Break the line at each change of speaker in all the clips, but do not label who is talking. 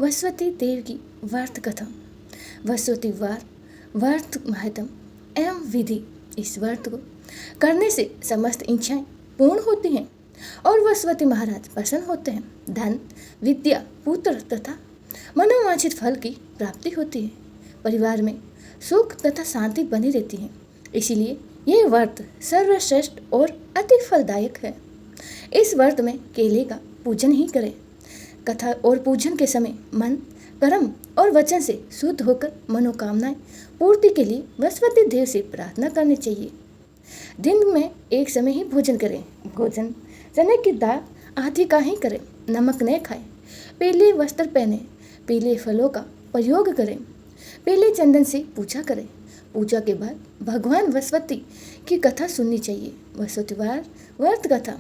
वसुवती देव की व्रत कथा। वसुवती वार व्रत महत्म एवं विधि। इस व्रत को करने से समस्त इच्छाएं पूर्ण होती हैं और वसुवती महाराज प्रसन्न होते हैं। धन, विद्या, पुत्र तथा मनोवांछित फल की प्राप्ति होती है। परिवार में सुख तथा शांति बनी रहती है। इसीलिए यह व्रत सर्वश्रेष्ठ और अति फलदायक है। इस व्रत में केले का पूजन ही करें। कथा और पूजन के समय मन, कर्म और वचन से शुद्ध होकर मनोकामनाएं पूर्ति के लिए वसुवती देव से प्रार्थना करनी चाहिए। दिन में एक समय ही भोजन करें। भोजन चने की दाल आदि का ही करें। नमक न खाएं। पीले वस्त्र पहने। पीले फलों का प्रयोग करें। पीले चंदन से पूजा करें। पूजा के बाद भगवान वसुवती की कथा सुननी चाहिए। वसुवतीवार व्रत कथा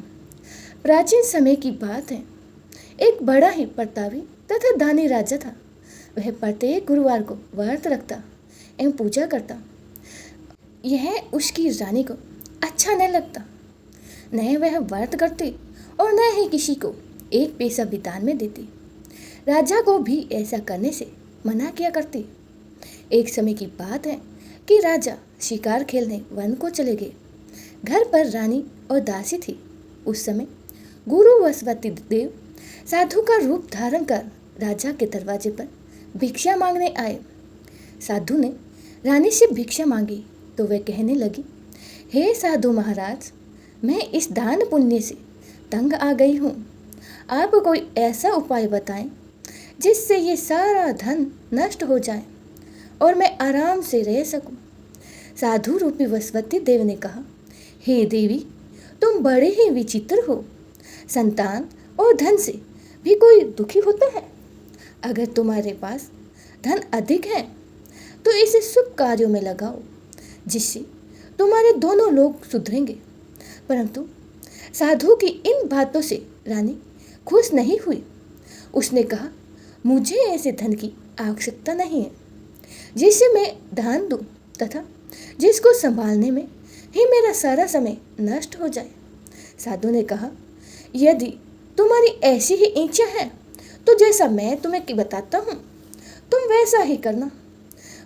प्राचीन समय की बात है। एक बड़ा ही प्रतापी तथा दानी राजा था। वह प्रत्येक गुरुवार को व्रत रखता एवं पूजा करता। यह उसकी रानी को अच्छा न लगता। न वह व्रत करती और न ही किसी को एक पैसा भी दान में देती। राजा को भी ऐसा करने से मना किया करती। एक समय की बात है कि राजा शिकार खेलने वन को चले गए। घर पर रानी और दासी थी। उस समय गुरु वसुवती देव साधु का रूप धारण कर राजा के दरवाजे पर भिक्षा मांगने आए। साधु ने रानी से भिक्षा मांगी तो वह कहने लगी, हे साधु महाराज, मैं इस दान पुण्य से तंग आ गई हूँ। आप कोई ऐसा उपाय बताएं जिससे ये सारा धन नष्ट हो जाए और मैं आराम से रह सकूं। साधु रूपी वसुवती देव ने कहा, हे देवी, तुम बड़े ही विचित्र हो। संतान और धन से भी कोई दुखी होता है। अगर तुम्हारे पास धन अधिक है तो इसे शुभ कार्यों में लगाओ जिससे तुम्हारे दोनों लोग सुधरेंगे। परंतु साधु की इन बातों से रानी खुश नहीं हुई। उसने कहा, मुझे ऐसे धन की आवश्यकता नहीं है जिससे मैं दान दूं तथा जिसको संभालने में ही मेरा सारा समय नष्ट हो जाए। साधु ने कहा, यदि तुम्हारी ऐसी ही इच्छा है तो जैसा मैं तुम्हें बताता हूँ तुम वैसा ही करना।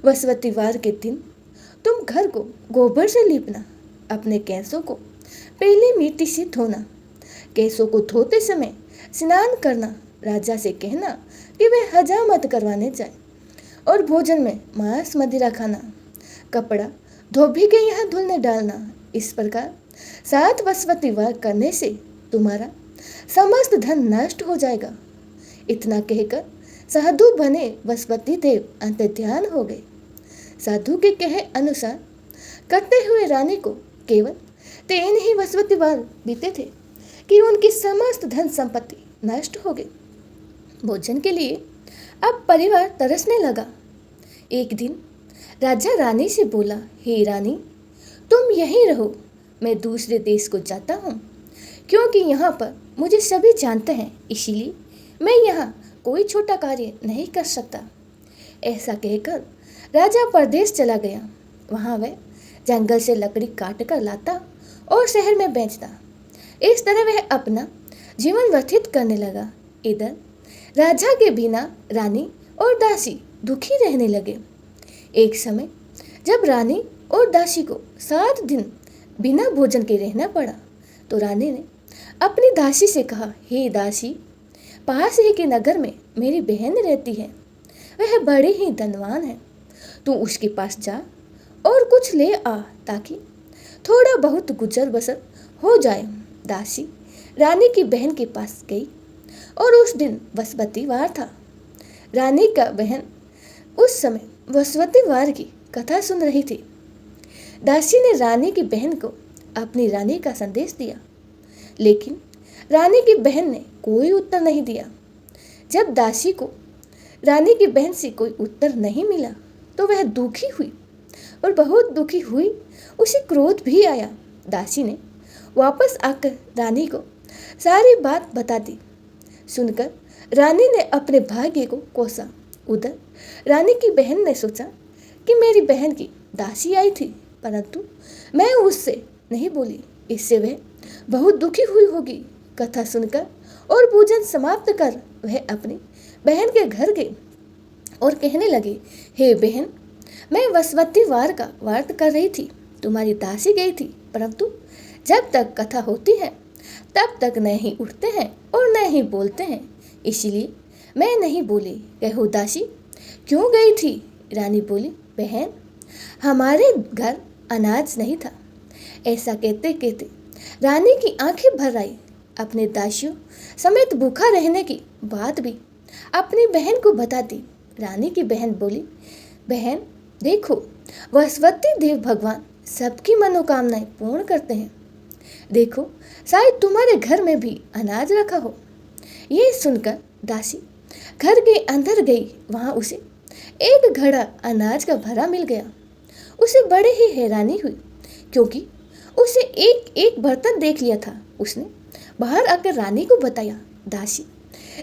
वसुवतीवार के दिन तुम घर को गोबर से लीपना। अपने केसों को पहले मिट्टी से धोना। केसों को धोते समय स्नान करना। राजा से कहना कि वह हजामत करवाने जाए और भोजन में मांस मदिरा खाना। कपड़ा धोबी के यहाँ धुलने डालना। इस प्रकार 7 वसुवतीवार करने से तुम्हारा समस्त धन नष्ट हो जाएगा। इतना कहकर साधु बने वसुवती देव अंतर्ध्यान हो गए। साधु के कहे अनुसार करते हुए रानी को केवल 3 ही वसुवतीवार बीते थे कि उनकी समस्त धन संपत्ति नष्ट हो गई। भोजन के लिए अब परिवार तरसने लगा। एक दिन राजा रानी से बोला, हे रानी, तुम यहीं रहो। मैं दूसरे देश को जाता हूँ क्योंकि यहाँ पर मुझे सभी जानते हैं, इसीलिए मैं यहाँ कोई छोटा कार्य नहीं कर सकता। ऐसा कहकर राजा परदेश चला गया। वहाँ वह जंगल से लकड़ी काट कर लाता और शहर में बेचता। इस तरह वह अपना जीवन व्यतीत करने लगा। इधर राजा के बिना रानी और दासी दुखी रहने लगे। एक समय जब रानी और दासी को 7 दिन बिना भोजन के रहना पड़ा तो रानी ने अपनी दासी से कहा, हे दासी, पास ही के नगर में मेरी बहन रहती है। वह बड़ी ही धनवान है। तू उसके पास जा और कुछ ले आ ताकि थोड़ा बहुत गुजर बसर हो जाए। दासी रानी की बहन के पास गई और उस दिन वसुवतीवार था। रानी का बहन उस समय वसुवतीवार की कथा सुन रही थी। दासी ने रानी की बहन को अपनी रानी का संदेश दिया, लेकिन रानी की बहन ने कोई उत्तर नहीं दिया। जब दासी को रानी की बहन से कोई उत्तर नहीं मिला तो वह दुखी हुई और बहुत दुखी हुई। उसे क्रोध भी आया। दासी ने वापस आकर रानी को सारी बात बता दी। सुनकर रानी ने अपने भाग्य को कोसा। उधर रानी की बहन ने सोचा कि मेरी बहन की दासी आई थी, परंतु मैं उससे नहीं बोली, इससे वह बहुत दुखी हुई होगी। कथा सुनकर और भोजन समाप्त कर वह अपने बहन के घर गए और कहने लगे, हे बहन, मैं वसवती वार का व्रत कर रही थी, तुम्हारी दासी गई थी, परंतु जब तक कथा होती है तब तक न ही उठते हैं और न ही बोलते हैं, इसलिए मैं नहीं बोली। कहो दासी, क्यों गई थी? रानी बोली, बहन, हमारे घर अनाज नहीं था। ऐसा कहते कहते रानी की आंखें भर आई। अपने दासियों समेत भूखा रहने की बात भी अपनी बहन को बता दी। रानी की बहन बोली, बहन देखो, वसवती देव भगवान सबकी मनोकामनाएं पूर्ण करते हैं। देखो, शायद तुम्हारे घर में भी अनाज रखा हो। ये सुनकर दासी घर के अंदर गई। वहां उसे एक घड़ा अनाज का भरा मिल गया। उसे बड़े ही हैरानी हुई, क्योंकि उसे एक एक बर्तन देख लिया था। उसने बाहर आकर रानी को बताया। दासी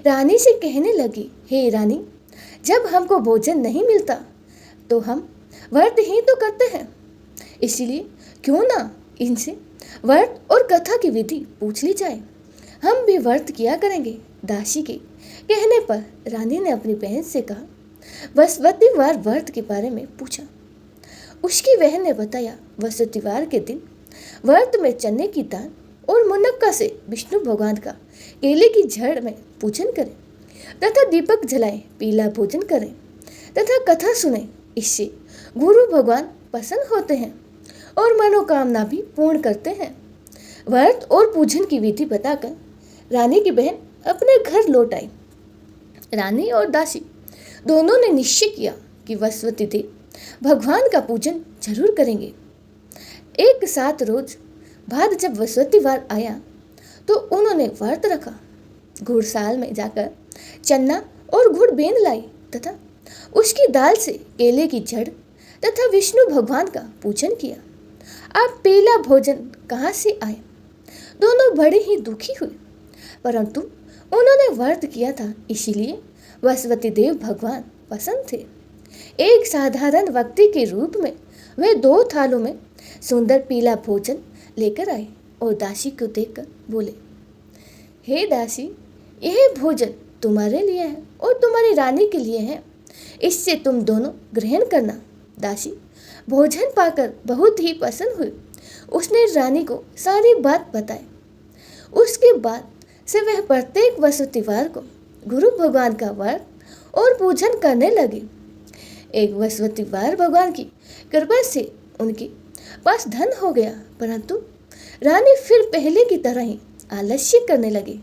रानी से कहने लगी, हे रानी, जब हमको भोजन नहीं मिलता तो हम व्रत ही तो करते हैं, इसलिए क्यों ना इनसे व्रत और कथा की विधि पूछ ली जाए। हम भी व्रत किया करेंगे। दासी के कहने पर रानी ने अपनी बहन से कहा, वसवतीवार व्रत के बारे में पूछा। उसकी बहन ने बताया, वसवतीवार के दिन व्रत में चने की दाल और मुनक्का से विष्णु भगवान का केले की जड़ में पूजन करें तथा दीपक जलाएं, पीला भोजन करें तथा कथा सुने। इससे गुरु भगवान प्रसन्न होते हैं और मनोकामना भी पूर्ण करते हैं। व्रत और पूजन की विधि बताकर रानी की बहन अपने घर लौट आई। रानी और दासी दोनों ने निश्चय किया कि वसवती देव भगवान का पूजन जरूर करेंगे। एक साथ रोज बाद जब वसवतीवार आया तो उन्होंने व्रत रखा। घुड़साल में जाकर चन्ना और गुड़ बेंद लाई तथा उसकी दाल से केले की जड़ तथा विष्णु भगवान का पूजन किया। अब पीला भोजन कहाँ से आए? दोनों बड़े ही दुखी हुए, परंतु उन्होंने व्रत किया था, इसीलिए वसवती देव भगवान पसंद थे। एक साधारण व्यक्ति के रूप में वे 2 थालों में सुंदर पीला भोजन लेकर आए और दासी को देखकर बोले, हे दासी, यह भोजन तुम्हारे लिए है और तुम्हारी रानी के लिए है, इससे तुम दोनों ग्रहण करना। दासी भोजन पाकर बहुत ही प्रसन्न हुई। उसने रानी को सारी बात बताई। उसके बाद से वह प्रत्येक वसवतीवार को गुरु भगवान का व्रत और पूजन करने लगे। एक वसवतीवार भगवान की कृपा से उनके पास धन हो गया, परंतु रानी फिर पहले की तरह ही आलस्य करने लगी।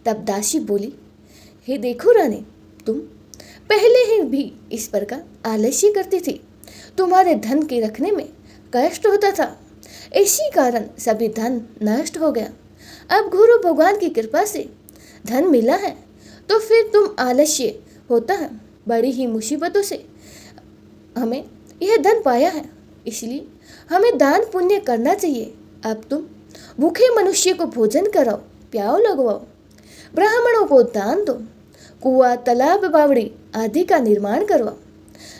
तब दासी बोली, हे देखो रानी, तुम पहले ही भी इस प्रकार आलस्य करती थी। तुम्हारे धन के रखने में कष्ट होता था, इसी कारण सभी धन नष्ट हो गया। अब गुरु भगवान की कृपा से धन मिला है तो फिर तुम आलस्य होता है। बड़ी ही मुसीबतों से हमें यह धन पाया है, इसलिए हमें दान पुण्य करना चाहिए। अब तुम भूखे मनुष्य को भोजन कराओ, प्याव लगवाओ, ब्राह्मणों को दान दो, कुआं, तालाब, बावड़ी आदि का निर्माण करवाओ,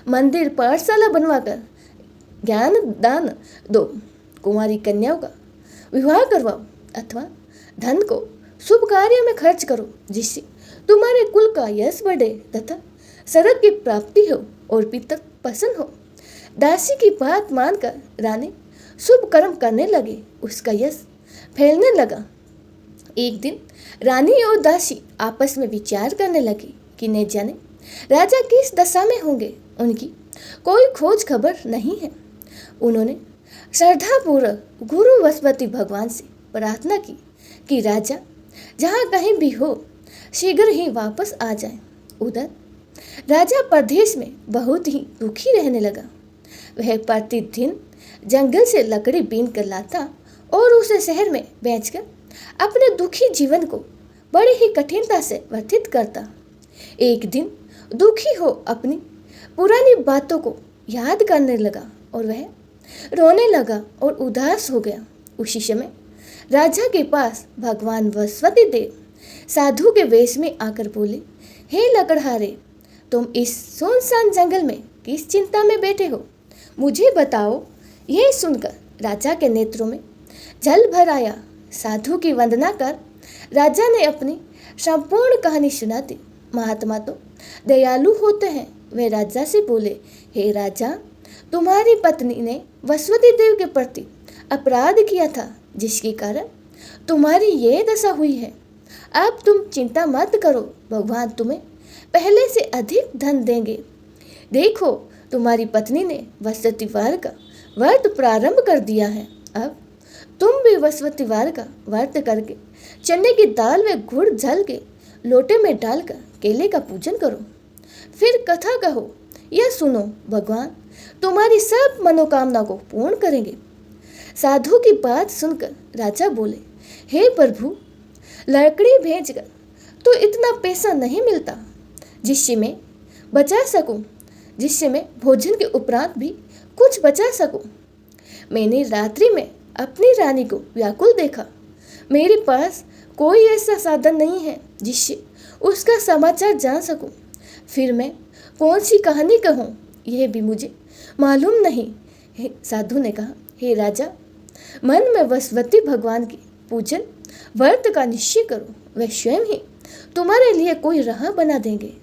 मंदिर, पाठशाला बनवाकर ज्ञान दान दो, कुंवारी कन्याओं का विवाह करवाओ अथवा धन को शुभ कार्यों में खर्च करो, जिससे तुम्हारे कुल का यश बढ़े तथा स्वर्ग की प्राप्ति हो और पितर प्रसन्न हो। दासी की बात मानकर रानी शुभ कर्म करने लगे। उसका यश फैलने लगा। एक दिन रानी और दासी आपस में विचार करने लगी कि न जाने राजा किस दशा में होंगे। उनकी कोई खोज खबर नहीं है। उन्होंने श्रद्धापूर्वक गुरु वसवती भगवान से प्रार्थना की कि राजा जहाँ कहीं भी हो शीघ्र ही वापस आ जाए। उधर राजा प्रदेश में बहुत ही दुखी रहने लगा। वह प्रतिदिन जंगल से लकड़ी बीन कर लाता और उसे शहर में बेचकर अपने दुखी जीवन को बड़ी ही कठिनता से व्यतीत करता। एक दिन दुखी हो अपनी पुरानी बातों को याद करने लगा और वह रोने लगा और उदास हो गया। उसी समय राजा के पास भगवान वसवती देव साधु के वेश में आकर बोले, हे लकड़हारे, तुम इस सुनसान जंगल में किस चिंता में बैठे हो, मुझे बताओ। यह सुनकर राजा के नेत्रों में जल भर आया। साधु की वंदना कर राजा ने अपनी संपूर्ण कहानी सुना दी। महात्मा तो दयालु होते हैं। वे राजा से बोले, हे राजा, तुम्हारी पत्नी ने वसुवती देवी के प्रति अपराध किया था, जिसके कारण तुम्हारी ये दशा हुई है। अब तुम चिंता मत करो, भगवान तुम्हें पहले से अधिक धन देंगे। देखो, तुम्हारी पत्नी ने वसुवतीवार का व्रत प्रारंभ कर दिया है। अब तुम भी वसुवतीवार का व्रत करके चने की दाल में गुड़ जल के लोटे में डालकर केले का पूजन करो। फिर कथा कहो, यह सुनो, भगवान तुम्हारी सब मनोकामना को पूर्ण करेंगे। साधु की बात सुनकर राजा बोले, हे प्रभु, लकड़ी भेजकर तो इतना पैसा नहीं मिलता जिससे मैं बचा सकूं, जिससे मैं भोजन के उपरांत भी कुछ बचा सकूं। मैंने रात्रि में अपनी रानी को व्याकुल देखा। मेरे पास कोई ऐसा साधन नहीं है जिससे उसका समाचार जान सकूं। फिर मैं कौन सी कहानी कहूँ, यह भी मुझे मालूम नहीं। साधु ने कहा, हे राजा, मन में वसुवती भगवान की पूजन व्रत का निश्चय करो। वे स्वयं ही तुम्हारे लिए कोई राह बना देंगे।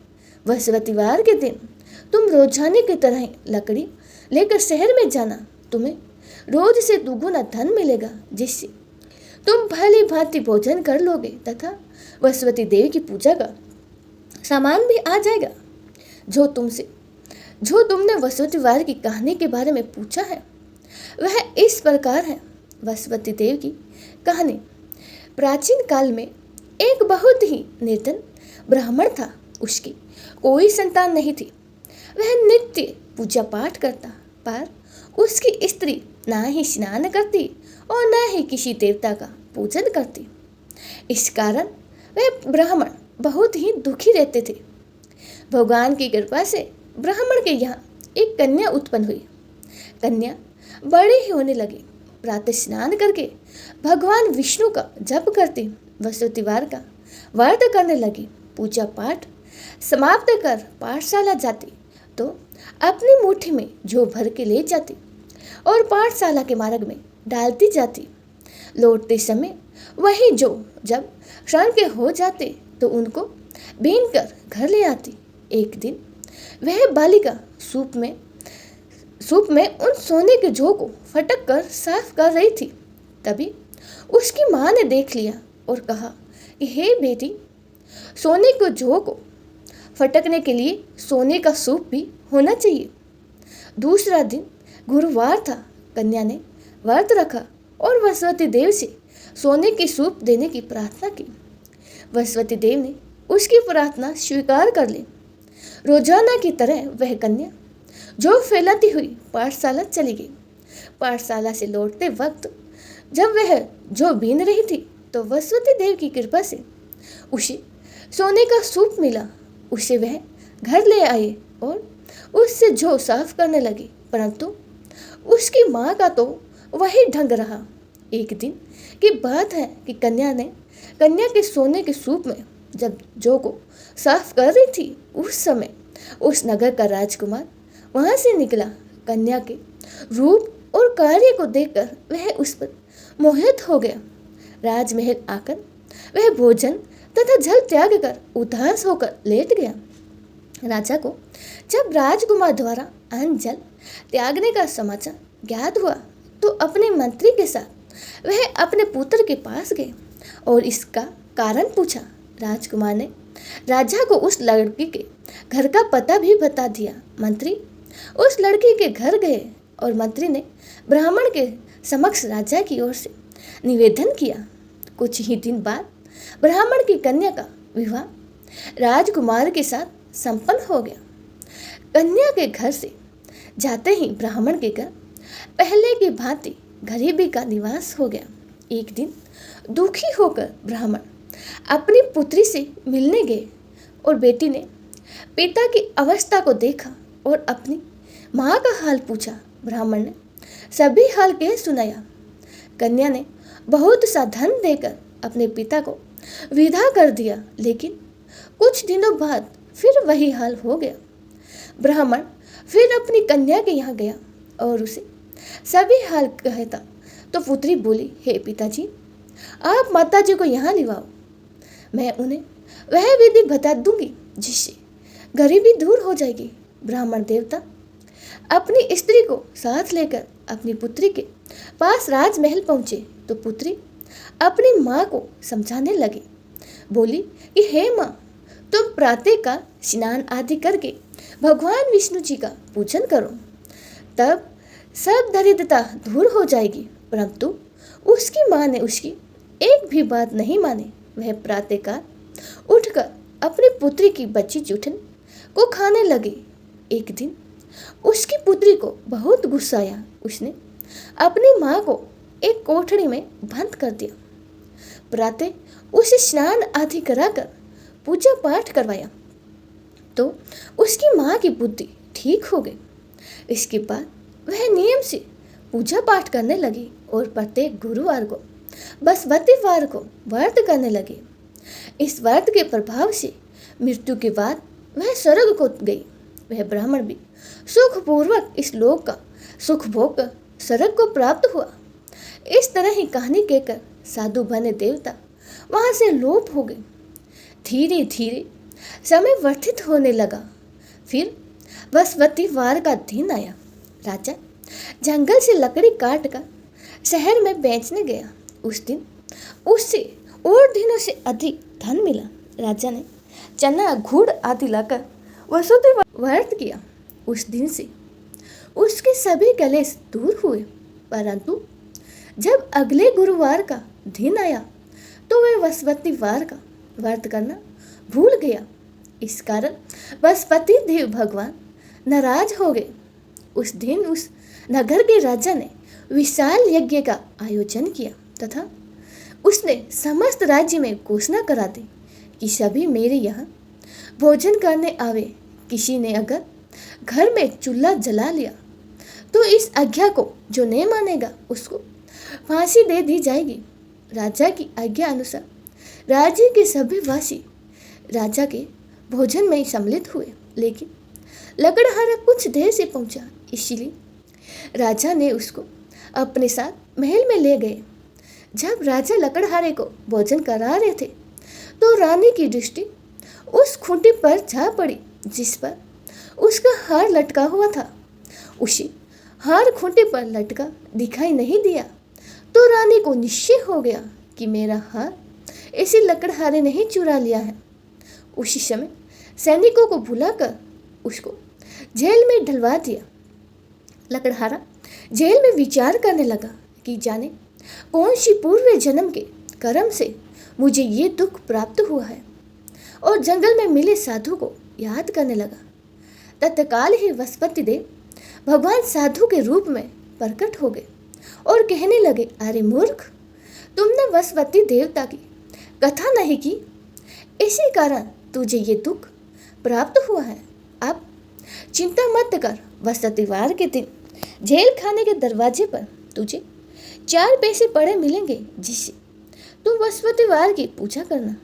वसुवतीवार के दिन तुम रोजाने की तरह लकड़ी लेकर शहर में जाना। तुम्हें रोज से दुगुना धन मिलेगा, जिससे तुम भली भांति भोजन कर लोगे तथा वसुवती देवी की पूजा का सामान भी आ जाएगा। जो तुमने वसुवतीवार की कहानी के बारे में पूछा है वह इस प्रकार है। वसुवती देवी की कहानी। प्राचीन काल में एक बहुत ही निर्धन ब्राह्मण था। उसकी कोई संतान नहीं थी। वह नित्य पूजा पाठ करता, पर उसकी स्त्री ना ही स्नान करती और न ही किसी देवता का पूजन करती। इस कारण वह ब्राह्मण बहुत ही दुखी रहते थे। भगवान की कृपा से ब्राह्मण के यहाँ एक कन्या उत्पन्न हुई। कन्या बड़ी ही होने लगी। प्रातः स्नान करके भगवान विष्णु का जप करती, वसुवतीवार का व्रत करने लगी। पूजा पाठ समाप्त कर पाठशाला जाती तो अपनी मुट्ठी में जौ भर के ले जाती और पाठशाला के मार्ग में डालती जाती। लौटते समय वही जौ जब क्षण के हो जाते तो उनको बीन कर घर ले आती। एक दिन वह बालिका सूप में उन सोने के जौ को फटक कर साफ कर रही थी। तभी उसकी माँ ने देख लिया और कहा कि हे बेटी, सोने के जौ को फटकने के लिए सोने का सूप भी होना चाहिए। दूसरा दिन गुरुवार था। कन्या ने व्रत रखा और वसुवती देव से सोने की सूप देने की प्रार्थना की। वसुवती देव ने उसकी प्रार्थना स्वीकार कर ली। रोजाना की तरह वह कन्या जौ फैलाती हुई पाठशाला चली गई। पाठशाला से लौटते वक्त जब वह जौ बीन रही थी तो वसुवती देव की कृपा से उसे सोने का सूप मिला। उसे वह घर ले आए और उससे जौ साफ करने लगी, परंतु उसकी माँ का तो वही ढंग रहा। एक दिन की बात है कि कन्या के सोने के सूप में जब जौ को साफ कर रही थी, उस समय उस नगर का राजकुमार वहां से निकला। कन्या के रूप और कार्य को देखकर वह उस पर मोहित हो गया। राजमहल आकर वह भोजन तथा जल त्याग कर उदास होकर लेट गया। राजा को जब राजकुमार द्वारा अन्न जल त्यागने का समाचार ज्ञात हुआ तो अपने मंत्री के साथ वह अपने पुत्र के पास गए और इसका कारण पूछा। राजकुमार ने राजा को उस लड़की के घर का पता भी बता दिया। मंत्री उस लड़की के घर गए और मंत्री ने ब्राह्मण के समक्ष राजा की ओर से निवेदन किया। कुछ ही दिन बाद ब्राह्मण की कन्या का विवाह राजकुमार के साथ संपन्न हो गया। कन्या के घर से जाते ही ब्राह्मण के घर पहले की भांति गरीबी का निवास हो गया। एक दिन दुखी होकर ब्राह्मण अपनी पुत्री से मिलने गए और बेटी ने पिता की अवस्था को देखा और अपनी माँ का हाल पूछा। ब्राह्मण ने सभी हाल कह सुनाया। कन्या ने बहुत सा धन देकर अपने पिता को विदा कर दिया, लेकिन कुछ दिनों बाद फिर वही हाल हो गया। ब्राह्मण फिर अपनी कन्या के यहाँ गया और उसे सभी हाल कहता तो पुत्री बोली, हे पिताजी, आप माताजी को यहाँ लिवाओ, मैं उन्हें वह विधि बता दूंगी जिससे गरीबी दूर हो जाएगी। ब्राह्मण देवता अपनी स्त्री को साथ लेकर अपनी पुत्री के पास राजमहल पहुंचे तो पुत्री अपनी माँ को समझाने लगी। बोली कि हे माँ, तुम प्रातः का स्नान आदि करके भगवान विष्णु जी का पूजन करो, तब सब दरिद्रता दूर हो जाएगी। परंतु उसकी माँ ने उसकी एक भी बात नहीं मानी। वह प्रातःकाल उठकर अपनी पुत्री की बची जूठन को खाने लगी। एक दिन उसकी पुत्री को बहुत गुस्सा आया। उसने अपनी माँ को एक कोठरी में बंद कर दिया। प्रातः उसे स्नान आदि कराकर पूजा पाठ करवाया तो उसकी माँ की बुद्धि ठीक हो गई। इसके बाद वह नियम से पूजा पाठ करने लगी और प्रत्येक गुरुवार को बृहस्पतिवार को व्रत करने लगी। इस व्रत के प्रभाव से मृत्यु के बाद वह स्वर्ग को गई। वह ब्राह्मण भी सुखपूर्वक इस लोक का सुख भोग कर स्वर्ग को प्राप्त हुआ। इस तरह ही कहानी कहकर साधु बने देवता वहां से लोप हो गए। धीरे धीरे समय व्यतीत होने लगा। फिर बृहस्पतिवार का दिन आया। राजा जंगल से लकड़ी काट कर शहर में बेचने गया। उस दिन उससे और दिनों से अधिक धन मिला। राजा ने चना गुड़ आदि लाकर वसुदेव व्रत किया। उस दिन से उसके सभी कलेश दूर हुए। परंतु जब अगले गुरुवार का दिन आया तो वह बृहस्पतिवार का व्रत करना भूल गया। इस कारण बृहस्पति देव भगवान नाराज हो गए। उस दिन उस नगर के राजा ने विशाल यज्ञ का आयोजन किया तथा उसने समस्त राज्य में घोषणा करा दी कि सभी मेरे यहाँ भोजन करने आवे। किसी ने अगर घर में चूल्हा जला लिया तो इस आज्ञा को जो नहीं मानेगा उसको फांसी दे दी जाएगी। राजा की आज्ञा अनुसार राज्य के सभी वासी राजा के भोजन में सम्मिलित हुए। लेकिन लकड़हारा कुछ देर से पहुंचा, इसलिए राजा ने उसको अपने साथ महल में ले गए। जब राजा लकड़हारे को भोजन करा रहे थे तो रानी की दृष्टि उस खूंटी पर जा पड़ी जिस पर उसका हार लटका हुआ था। उसे हार खूंटी पर लटका दिखाई नहीं दिया तो रानी को निश्चय हो गया कि मेरा हार इसी लकड़हारे ने ही चुरा लिया है। उसी समय सैनिकों को बुलाकर उसको जेल में डलवा दिया। लकड़हारा जेल में विचार करने लगा कि जाने कौन सी पूर्व जन्म के कर्म से मुझे ये दुख प्राप्त हुआ है, और जंगल में मिले साधु को याद करने लगा। तत्काल ही बृहस्पति देव भगवान साधु के रूप में प्रकट हो गए और कहने लगे, अरे मूर्ख, तुमने बृहस्पति देवता की कथा नहीं की, इसी कारण तुझे ये दुख प्राप्त हुआ है। अब चिंता मत कर, बृहस्पतिवार के दिन जेल खाने के दरवाजे पर तुझे 4 पैसे पड़े मिलेंगे, जिससे तुम बृहस्पतिवार की पूजा करना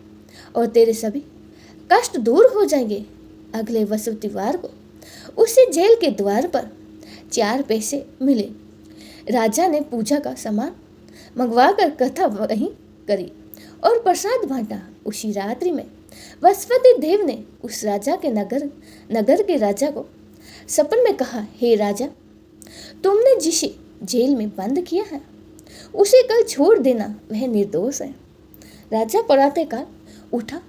और तेरे सभी कष्ट दूर हो जाएंगे। अगले बृहस्पतिवार को उसे जेल के द्वार पर 4 पैसे मिले। राजा ने पूजा का सामान मंगवाकर कथा वहीं करी और प्रसाद बांटा। उसी रात्रि में बृहस्पति देव ने उस राजा के नगर के राजा को सपन में कहा, हे राजा, तुमने जिसे जेल में बंद किया है उसे कल छोड़ देना, वह निर्दोष है। राजा प्रातःकाल उठा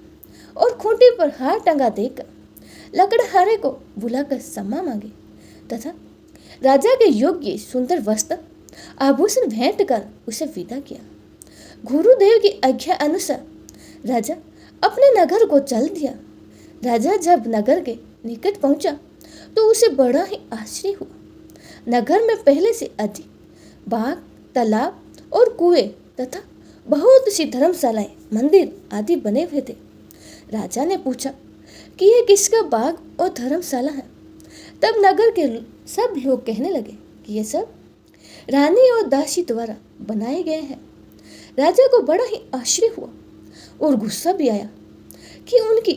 और खूंटी पर हार टंगा देकर लकड़हारे को बुलाकर क्षमा मांगी तथा राजा के योग्य सुंदर वस्त्र आभूषण भेंट कर उसे विदा किया। गुरुदेव की आज्ञा अनुसार राजा अपने नगर को चल दिया। राजा जब नगर के निकट पहुंचा तो उसे बड़ा ही आश्चर्य हुआ। नगर में पहले से अधिक बाग, तालाब और कुएं तथा बहुत सी धर्मशालाएं, मंदिर आदि बने हुए थे। राजा ने पूछा कि यह किसका बाग और धर्मशाला है। तब नगर के सब लोग कहने लगे कि ये सब रानी और दासी द्वारा बनाए गए हैं। राजा को बड़ा ही आश्चर्य हुआ और गुस्सा भी आया कि उनकी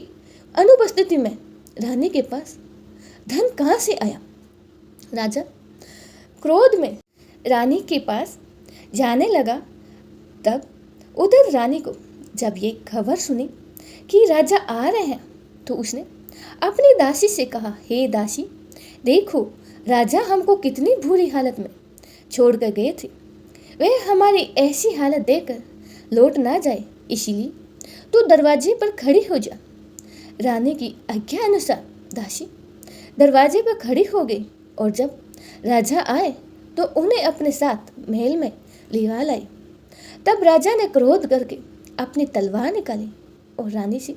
अनुपस्थिति में रानी के पास धन कहाँ से आया। राजा क्रोध में रानी के पास जाने लगा। तब उधर रानी को जब ये खबर सुनी कि राजा आ रहे हैं तो उसने अपनी दासी से कहा, हे दासी, देखो राजा हमको कितनी बुरी हालत में छोड़ कर गए थे। वह हमारी ऐसी हालत देखकर लौट ना जाए, इसीलिए तू दरवाजे पर खड़ी हो जा। रानी की आज्ञा अनुसार दासी दरवाजे पर खड़ी हो गई और जब राजा आए तो उन्हें अपने साथ महल में लिवा लाई। तब राजा ने क्रोध करके अपनी तलवार निकाली और रानी से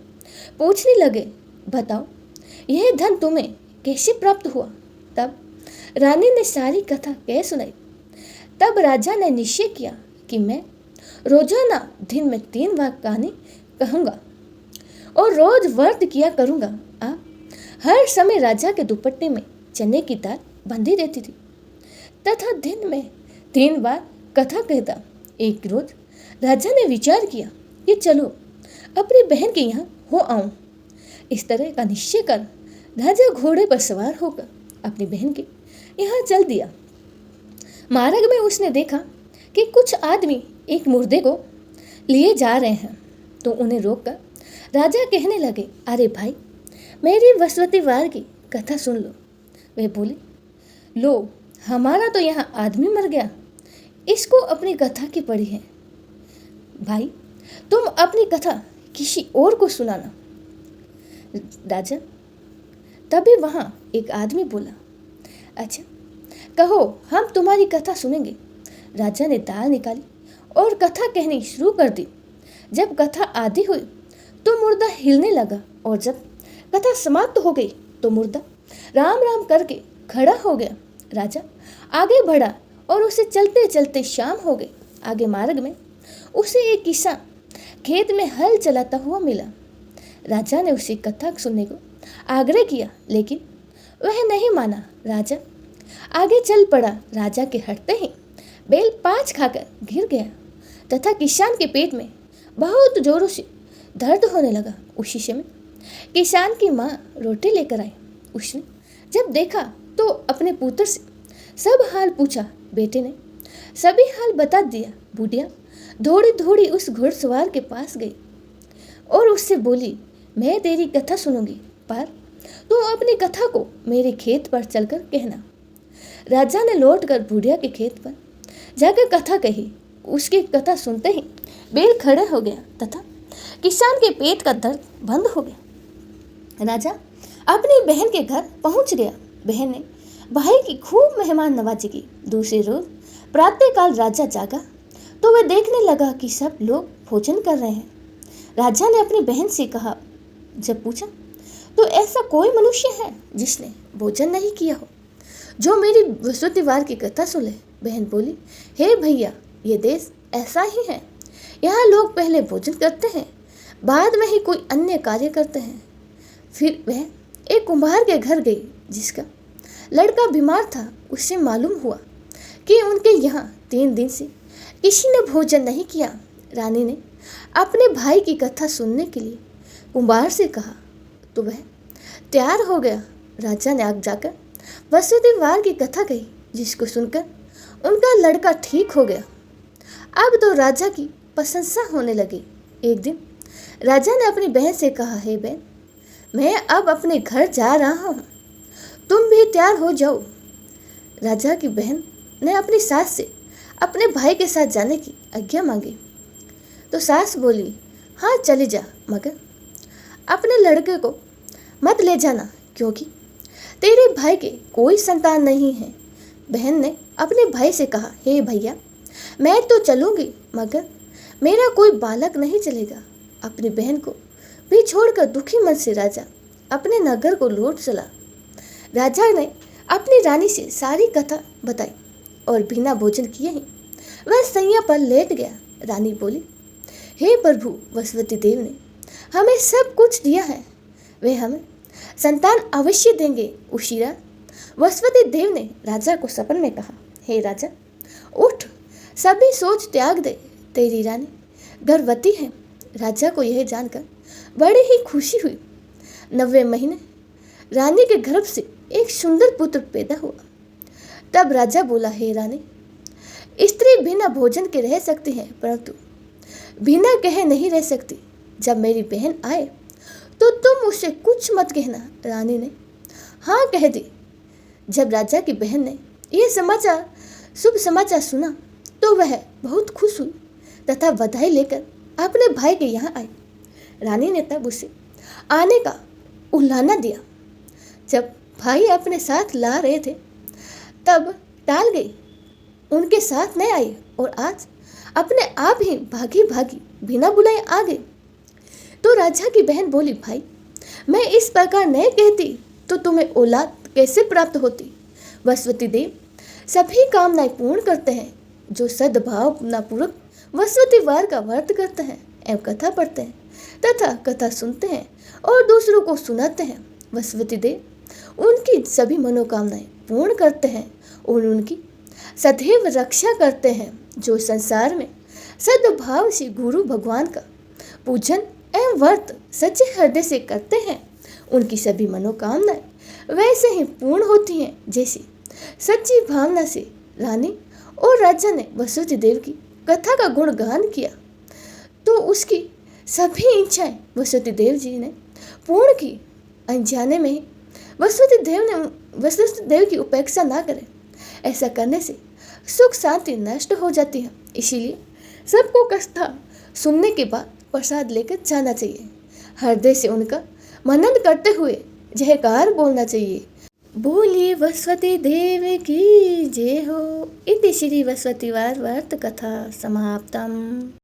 पूछने लगे, बताओ यह धन तुम्हें कैसे प्राप्त हुआ। तब रानी ने सारी कथा कह सुनाई। तब राजा ने निश्चय किया कि मैं रोजाना दिन में 3 बार कहानी कहूँगा और रोज व्रत किया करूँगा। हर समय राजा के दुपट्टे में चने की दाल बंधी रहती थी तथा दिन में 3 बार कथा कहता। एक रोज राजा ने विचार किया कि चलो अपनी बहन के यहाँ हो आऊं। इस तरह का निश्चय कर राजा घोड़े पर सवार होकर अपनी बहन के यहाँ चल दिया। मार्ग में उसने देखा कि कुछ आदमी एक मुर्दे को लिए जा रहे हैं, तो उन्हें रोककर राजा कहने लगे, अरे भाई, मेरी वसवती वार की कथा सुन लो। वे बोले, लो, हमारा तो यहाँ आदमी मर गया, इसको अपनी कथा की पड़ी है। भाई, तुम अपनी कथा किसी और को सुनाना। राजा तभी वहाँ एक आदमी बोला, अच्छा कहो, हम तुम्हारी कथा सुनेंगे। राजा ने दाल निकाली और कथा कहनी शुरू कर दी। जब कथा आधी हुई तो मुर्दा हिलने लगा और जब कथा समाप्त हो गई तो मुर्दा राम राम करके खड़ा हो गया। राजा आगे बढ़ा और उसे चलते चलते शाम हो गई। आगे मार्ग में उसे एक किसान खेत में हल चलाता हुआ मिला। राजा ने उसे कथा सुनने को आग्रह किया, लेकिन वह नहीं माना। राजा आगे चल पड़ा। राजा के हटते ही बैल 5 खाकर गिर गया तथा किसान के पेट में बहुत जोरों से दर्द होने लगा। उसी समय किसान की माँ रोटी लेकर आई। उसने जब देखा तो अपने पुत्र से सब हाल पूछा। बेटे ने सभी हाल बता दिया। बुढ़िया दौड़ी दौड़ी उस घुड़सवार के पास गई और उससे बोली, मैं तेरी कथा सुनूंगी, पर तू अपनी कथा को मेरे खेत पर चलकर कहना। राजा ने लौटकर बुढ़िया के खेत पर जाकर कथा कही। उसकी कथा सुनते ही बैल खड़े हो गया तथा किसान के पेट का दर्द बंद हो गया। राजा अपनी बहन के घर पहुंच गया। बहन ने भाई की खूब मेहमान नवाजी की। दूसरे रोज प्रातःकाल राजा जागा तो वह देखने लगा कि सब लोग भोजन कर रहे हैं। राजा ने अपनी बहन से कहा, जब पूछा तो ऐसा कोई मनुष्य है जिसने भोजन नहीं किया हो, जो मेरी वसुती वार की कथा सुने। बहन बोली, हे भैया, ये देश ऐसा ही है। यहाँ लोग पहले भोजन करते हैं, बाद में ही कोई अन्य कार्य करते हैं। फिर वह एक कुम्हार के घर गई जिसका लड़का बीमार था। उससे मालूम हुआ कि उनके यहाँ 3 दिन से किसी ने भोजन नहीं किया। रानी ने अपने भाई की कथा सुनने के लिए कुम्हार से कहा तो वह तैयार हो गया। राजा ने आग जाकर वसुती वार की कथा कही, जिसको सुनकर उनका लड़का ठीक हो गया। अब तो राजा की प्रशंसा होने लगी। एक दिन राजा ने अपनी बहन से कहा, हे बहन, मैं अब अपने घर जा रहा हूँ, तुम भी तैयार हो जाओ। राजा की बहन ने अपनी सास से अपने भाई के साथ जाने की आज्ञा मांगी तो सास बोली, हाँ चली जा, मगर अपने लड़के को मत ले जाना, क्योंकि तेरे भाई के कोई संतान नहीं है। बहन ने अपने भाई से कहा, हे भैया, मैं तो चलूँगी, मगर मेरा कोई बालक नहीं चलेगा। अपनी बहन को भी छोड़कर दुखी मन से राजा अपने नगर को लौट चला। राजा ने अपनी रानी से सारी कथा बताई और बिना भोजन किए ही वह सैया पर लेट गया। रानी बोली, हे प्रभु, वसुवती देव ने हमें सब कुछ दिया है, वे हमें संतान अवश्य देंगे। उसी रात वसुवती देव ने राजा को सपन में कहा, हे राजा, उठ, सभी सोच त्याग दे, तेरी रानी गर्भवती है। राजा को यह जानकर बड़ी ही खुशी हुई। 90 महीने रानी के गर्भ से एक सुंदर पुत्र पैदा हुआ। तब राजा बोला, हे रानी, स्त्री बिना भोजन के रह सकती है, परंतु बिना कहे नहीं रह सकती। जब मेरी बहन आए तो तुम उसे कुछ मत कहना। रानी ने हाँ कह दी। जब राजा की बहन ने यह शुभ समाचार सुना तो वह बहुत खुश हुई तथा बधाई लेकर अपने भाई के यहाँ आई। रानी ने तब उसे आने का उलाहना दिया। जब भाई अपने साथ ला रहे थे तब टाल गई, उनके साथ नहीं आई और आज अपने आप ही भागी भागी बिना बुलाए आ गई। तो राजा की बहन बोली, भाई मैं इस प्रकार नहीं कहती तो तुम्हें औलाद कैसे प्राप्त होती। वसुवती देव सभी कामनाएं पूर्ण करते हैं जो सद्भावनापूर्वक वसुवती वार का व्रत करते हैं एवं कथा पढ़ते हैं तथा कथा सुनते हैं और दूसरों को सुनाते हैं। वसुवती देव उनकी सभी मनोकामनाएं पूर्ण करते हैं और उनकी सदैव रक्षा करते हैं। जो संसार में सद्भाव से गुरु भगवान का पूजन एवं व्रत सच्चे हृदय से करते हैं उनकी सभी मनोकामनाएं वैसे ही पूर्ण होती हैं जैसे सच्ची भावना से रानी और राजा ने वसुवती देव की कथा का गुणगान किया तो उसकी सभी इच्छाएं वसुवती देव जी ने पूर्ण की। अनजाने में ही वसुवती देव की उपेक्षा ना करें, ऐसा करने से सुख शांति नष्ट हो जाती है। इसीलिए सबको कथा सुनने के बाद प्रसाद लेकर जाना चाहिए। हृदय से उनका मनन करते हुए जयकार बोलना चाहिए। बोलिए वसुवती देव की जय हो। इति श्री वसुवती वार व्रत कथा समाप्तम।